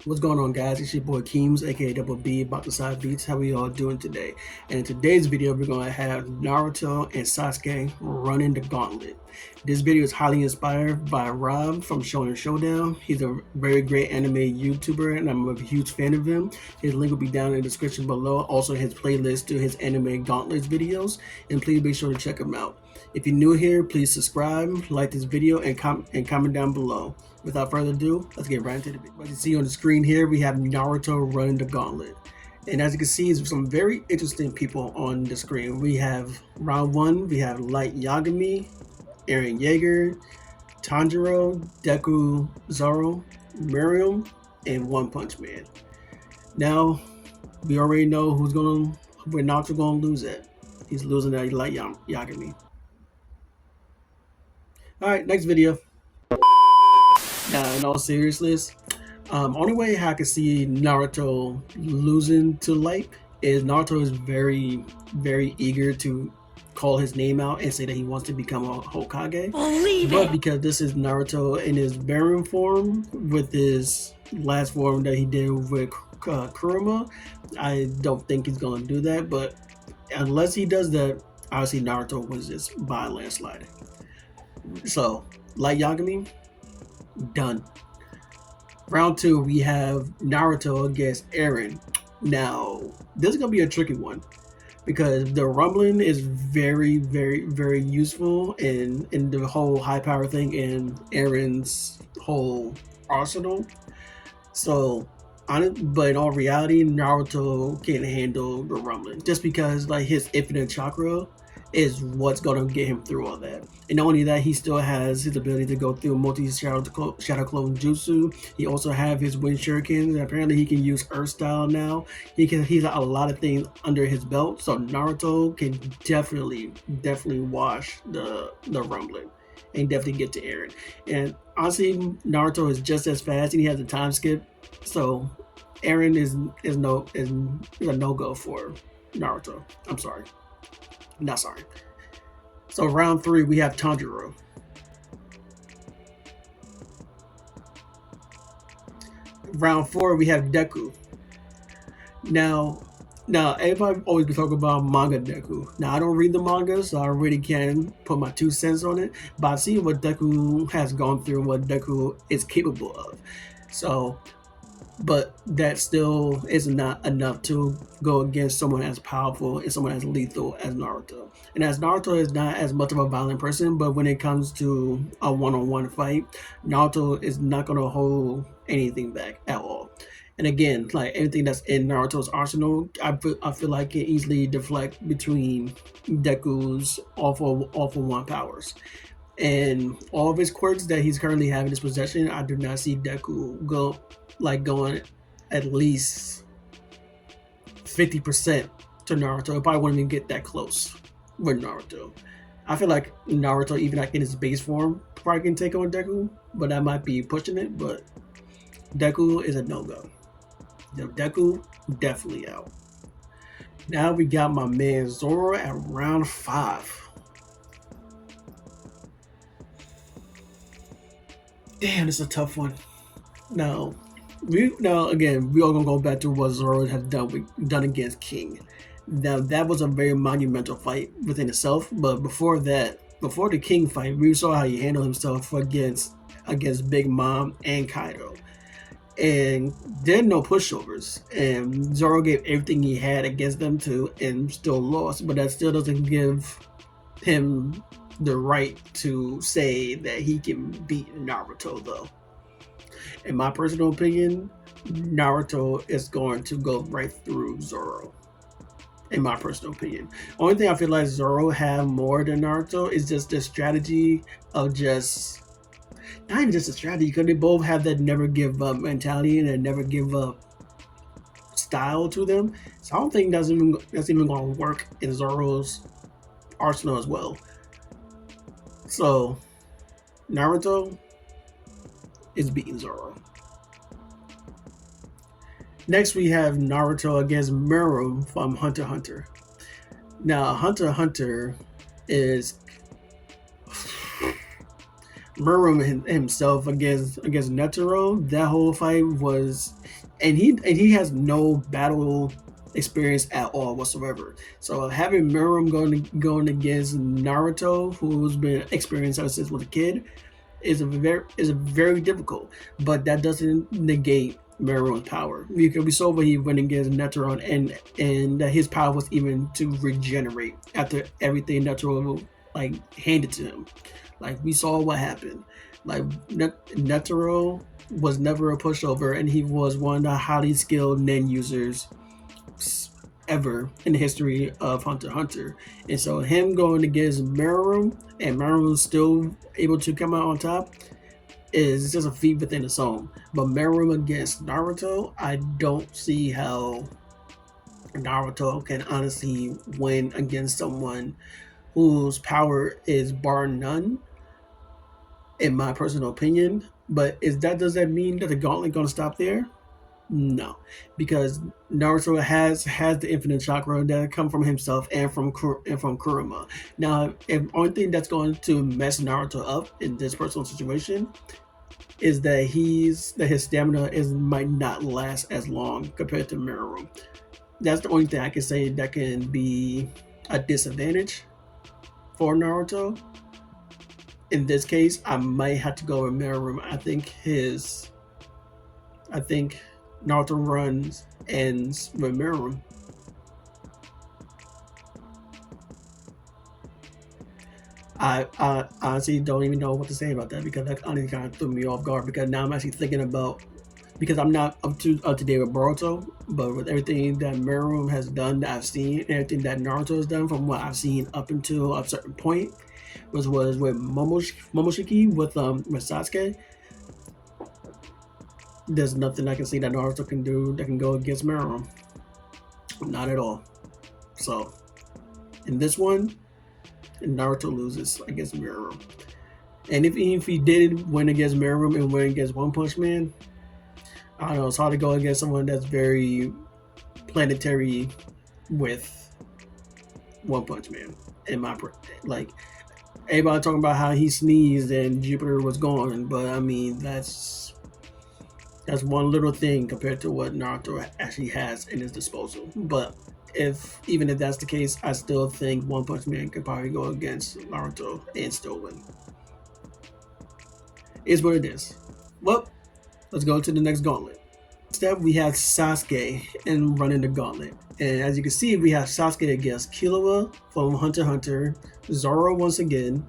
What's going on, guys? It's your boy Keems, aka Double B, Battousai Beats. How we all doing today? And in today's video, we're going to have Naruto and Sasuke running the Gauntlet. This video is highly inspired by Rob from Shonen Showdown. He's a very great anime YouTuber, and I'm a huge fan of him. His link will be down in the description below. Also, his playlist to his anime Gauntlets videos, and please be sure to check him out. If you're new here, please subscribe, like this video, and comment down below. Without further ado, let's get right into the video. As you see on the screen here, we have Naruto running the gauntlet. And as you can see, there's some very interesting people on the screen. We have round one, we have Light Yagami, Eren Yeager, Tanjiro, Deku, Zoro, Miriam, and One Punch Man. Now, we already know where Naruto gonna lose at. He's losing at Light Yagami. Alright, next video. Now, in all seriousness, only way I can see Naruto losing to Light is Naruto is very, very eager to call his name out and say that he wants to become a Hokage. But because this is Naruto in his Baron form with his last form that he did with Kurama, I don't think he's going to do that. But unless he does that, obviously Naruto wins this by a landslide. So, Light Yagami, done. Round two, we have Naruto against Eren. Now, this is going to be a tricky one because the rumbling is very, very, very useful in the whole high power thing in Eren's whole arsenal. So, but in all reality, Naruto can't handle the rumbling just because like his infinite chakra is what's going to get him through all that. And not only that, he still has his ability to go through multi-shadow clone jutsu. He also have his wind shurikens, and apparently he can use earth style now. He's got a lot of things under his belt, so Naruto can definitely wash the rumbling and definitely get to Eren. And honestly, Naruto is just as fast, and he has a time skip, so Eren is a no-go for Naruto. I'm sorry. Not sorry. So round three, we have Tanjiro. Round four, we have Deku. Now everybody always be talking about manga Deku. Now I don't read the manga, so I really can't put my 2 cents on it. But I've seen what Deku has gone through and what Deku is capable of. So, but that still is not enough to go against someone as powerful and someone as lethal as Naruto. And as Naruto is not as much of a violent person, but when it comes to a one-on-one fight, Naruto is not going to hold anything back at all. And again, like everything that's in Naruto's arsenal, I feel like it easily deflect between Deku's all for one powers. And all of his quirks that he's currently having in his possession, I do not see Deku going at least 50% to Naruto. It probably wouldn't even get that close with Naruto. I feel like Naruto, even like in his base form, probably can take on Deku, but that might be pushing it. But Deku is a no-go. Deku definitely out. Now we got my man Zoro at round 5. Damn, this is a tough one. Now again, we all gonna go back to what Zoro has done against King. Now that was a very monumental fight within itself. But before that, before the King fight, we saw how he handled himself against Big Mom and Kaido, and there no pushovers. And Zoro gave everything he had against them too, and still lost. But that still doesn't give him the right to say that he can beat Naruto, though. In my personal opinion, Naruto is going to go right through Zoro. In my personal opinion, only thing I feel like Zoro have more than Naruto is just the strategy of just not even just a strategy, because they both have that never give up mentality and that never give up style to them. So I don't think that's even going to work in Zoro's arsenal as well. So Naruto is beating Zoro. Next, we have Naruto against Miriam from Hunter x Hunter. Now, Hunter x Hunter is Meruem himself against Netero, that whole fight was, and he has no battle experience at all whatsoever. So having Meruem going against Naruto, who's been experienced ever since he was a kid, is a very difficult. But that doesn't negate Meruem's power. We saw when he went against Netero, and that his power was even to regenerate after everything Netero like handed to him. Like we saw what happened. Like Netero was never a pushover, and he was one of the highly skilled nen users ever in the history of Hunter x Hunter. And so him going against Meruem and Meruem still able to come out on top is just a feat within its own. But Meruem against Naruto, I don't see how Naruto can honestly win against someone whose power is bar none, in my personal opinion. But does that mean that the gauntlet gonna stop there? No, because Naruto has the infinite chakra that come from himself and from Kurama. Now, the only thing that's going to mess Naruto up in this personal situation is that his stamina might not last as long compared to Meruem. That's the only thing I can say that can be a disadvantage for Naruto. In this case, I might have to go with Meruem. I think Naruto runs ends with Meruem. I honestly don't even know what to say about that, because that honestly kind of threw me off guard, because now I'm actually thinking about, because I'm not up to date with Boruto, but with everything that Meruem has done that I've seen, and everything that Naruto has done from what I've seen up until a certain point, was with Momoshiki with Sasuke. There's nothing I can see that Naruto can do that can go against Meruem. Not at all. So, in this one, Naruto loses against Meruem. And if he did win against Meruem and win against One Punch Man, I don't know, it's hard to go against someone that's very planetary with One Punch Man. In my like, everybody talking about how he sneezed and Jupiter was gone, but I mean that's one little thing compared to what Naruto actually has in his disposal. But even if that's the case, I still think One Punch Man could probably go against Naruto and still win. Is what it is. Well, let's go to the next gauntlet. Step, we have Sasuke and running the gauntlet. And as you can see, we have Sasuke against Killua from Hunter x Hunter, Zoro once again,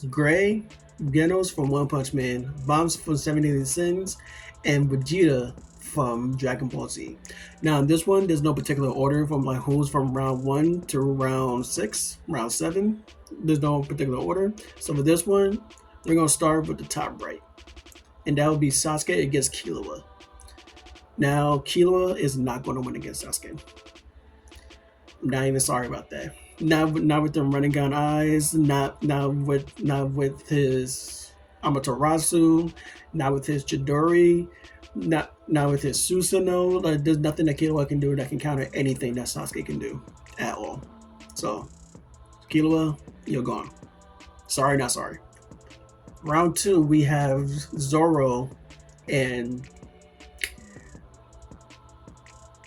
Gray, Genos from One Punch Man, Bombs from 70 Sins, and Vegeta from Dragon Ball Z. Now, in this one, there's no particular order from like who's from round 1 to round 6, round 7. There's no particular order. So for this one, we're going to start with the top right. And that would be Sasuke against Killua. Now, Killua is not going to win against Sasuke. I'm not even sorry about that. Not with them running gun eyes, not with his Amaterasu, not with his Chidori, not with his Susanoo. Like, there's nothing that Killua can do that can counter anything that Sasuke can do at all. So, Killua, you're gone. Sorry, not sorry. Round 2, we have Zoro, and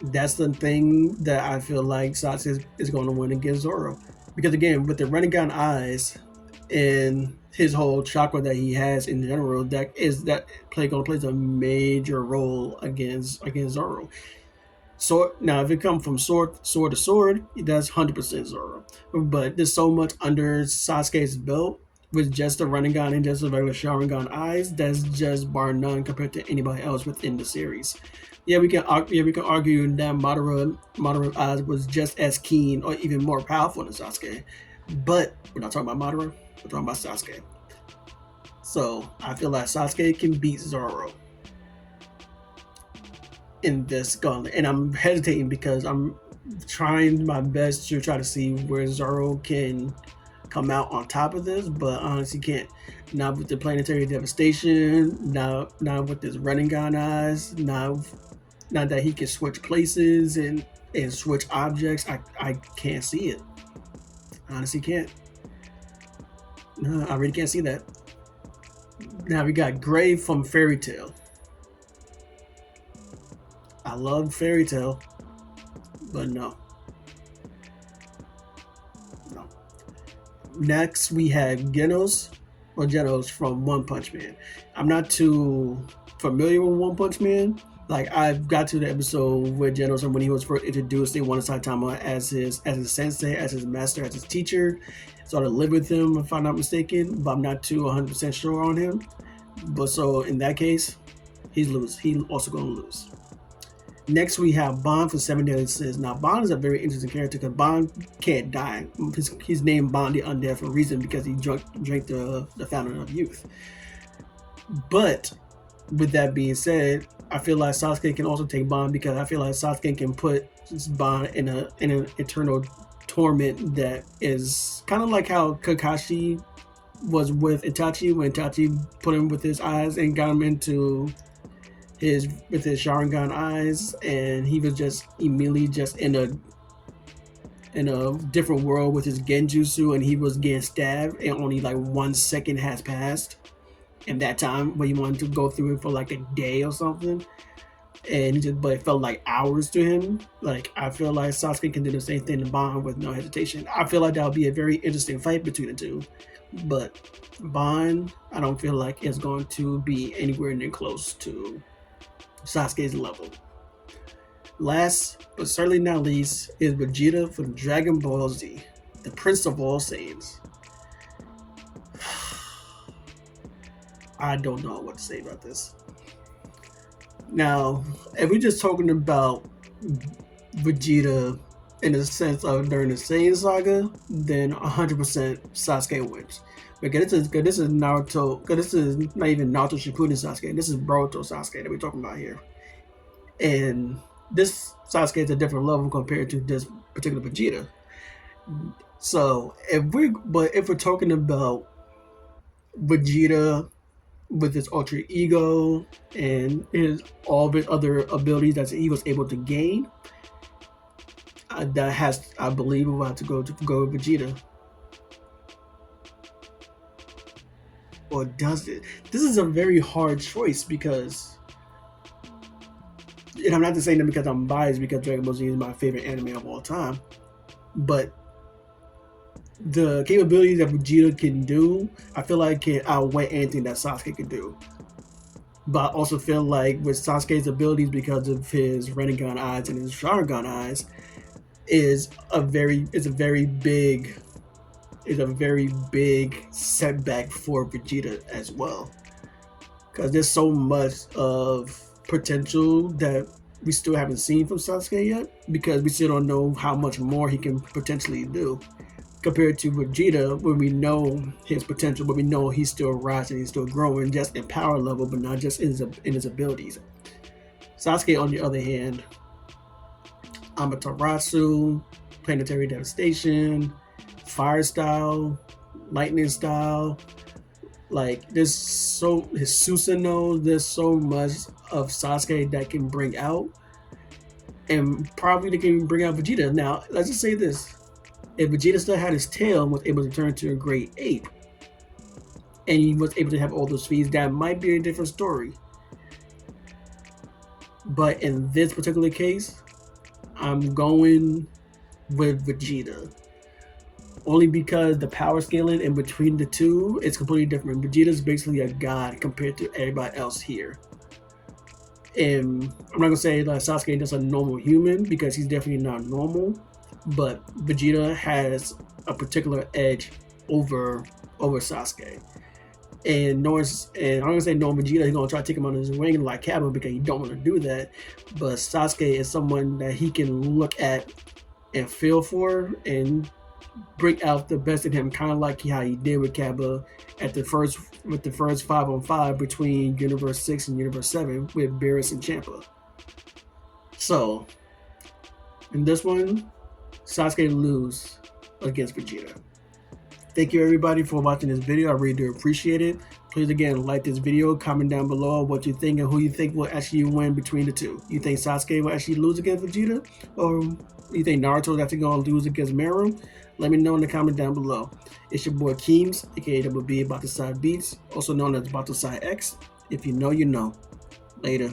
that's the thing that I feel like Sasuke is going to win against Zoro. Because again, with the Rinnegan eyes and his whole chakra that he has in general, that going to play a major role against Zoro. So now, if it comes from sword to sword, that's 100% Zoro. But there's so much under Sasuke's belt with just the Rinnegan and just the regular Sharingan eyes, that's just bar none compared to anybody else within the series. Yeah, we can argue that Madara eyes was just as keen or even more powerful than Sasuke. But we're not talking about Madara, we're talking about Sasuke. So I feel like Sasuke can beat Zoro in this gauntlet. And I'm hesitating because I'm trying my best to try to see where Zoro can come out on top of this, but honestly can't. Not with the planetary devastation, not with his Rinnegan eyes, not that he can switch places and switch objects. I can't see it. Honestly can't. No, I really can't see that. Now we got Gray from Fairy Tail. I love Fairy Tail, but no. No. Next we have Genos from One Punch Man. I'm not too familiar with One Punch Man. Like I've got to the episode with Genos and when he was first introduced, they wanted Saitama as his sensei, as his master, as his teacher. Sort of live with him, if I'm not mistaken, but I'm not too 100% sure on him. But so in that case, he's also going to lose. Next, we have Bond for 7 Deadly Sins. Now, Bond is a very interesting character because Bond can't die. He's named Bond the Undead for a reason because he drank the fountain of youth. But with that being said, I feel like Sasuke can also take Bond because I feel like Sasuke can put Bond in an eternal torment that is kind of like how Kakashi was with Itachi when Itachi put him with his eyes and got him into his Sharingan eyes, and he was just immediately just in a different world with his Genjutsu, and he was getting stabbed, and only like 1 second has passed in that time, but he wanted to go through it for like a day or something, and but it felt like hours to him. Like I feel like Sasuke can do the same thing to Bond with no hesitation. I feel like that would be a very interesting fight between the two, but Bond, I don't feel like it's going to be anywhere near close to Sasuke's level. Last, but certainly not least, is Vegeta from Dragon Ball Z, the Prince of all Saiyans. I don't know what to say about this. Now, if we're just talking about Vegeta in the sense of during the Saiyan saga, then 100% Sasuke wins. Because this is Naruto, because this is not even Naruto Shippuden Sasuke, this is Boruto Sasuke that we're talking about here. And this Sasuke is a different level compared to this particular Vegeta. So if we're talking about Vegeta with his ultra ego and all of his other abilities that he was able to gain, I believe we'll have to go with Vegeta. Or does it? This is a very hard choice because, and I'm not just saying that because I'm biased because Dragon Ball Z is my favorite anime of all time, but the capabilities that Vegeta can do, I feel like can outweigh anything that Sasuke can do. But I also feel like with Sasuke's abilities, because of his Rinnegan eyes and his Sharingan eyes, is a very big setback for Vegeta as well. Because there's so much of potential that we still haven't seen from Sasuke yet, because we still don't know how much more he can potentially do. Compared to Vegeta, where we know his potential, but we know he's still rising, he's still growing, just in power level, but not just in his abilities. Sasuke, on the other hand, Amaterasu, Planetary Devastation, Fire style, Lightning style, like his Susanoo, there's so much of Sasuke that can bring out, and probably they can bring out Vegeta. Now, let's just say this. If Vegeta still had his tail and was able to turn into a great ape, and he was able to have all those feats, that might be a different story. But in this particular case, I'm going with Vegeta. Only because the power scaling in between the two is completely different. Vegeta's basically a god compared to everybody else here. And I'm not going to say that Sasuke is just a normal human, because he's definitely not normal. But Vegeta has a particular edge over Sasuke. And I'm going to say knowing Vegeta, he's going to try to take him under his wing like Cabba, because he don't want to do that. But Sasuke is someone that he can look at and feel for and bring out the best in him, kind of like how he did with Cabba with the first 5-on-5 between Universe 6 and Universe 7 with Beerus and Champa. So in this one, Sasuke lose against Vegeta. Thank you everybody for watching this video. I really do appreciate it. Please again like this video, comment down below what you think and who you think will actually win between the two. You think Sasuke will actually lose against Vegeta, or you think Naruto is actually going to lose against Meru? Let me know in the comment down below. It's your boy Keems, aka Double B Battousai Beats, also known as Battousai X. If you know, you know. Later.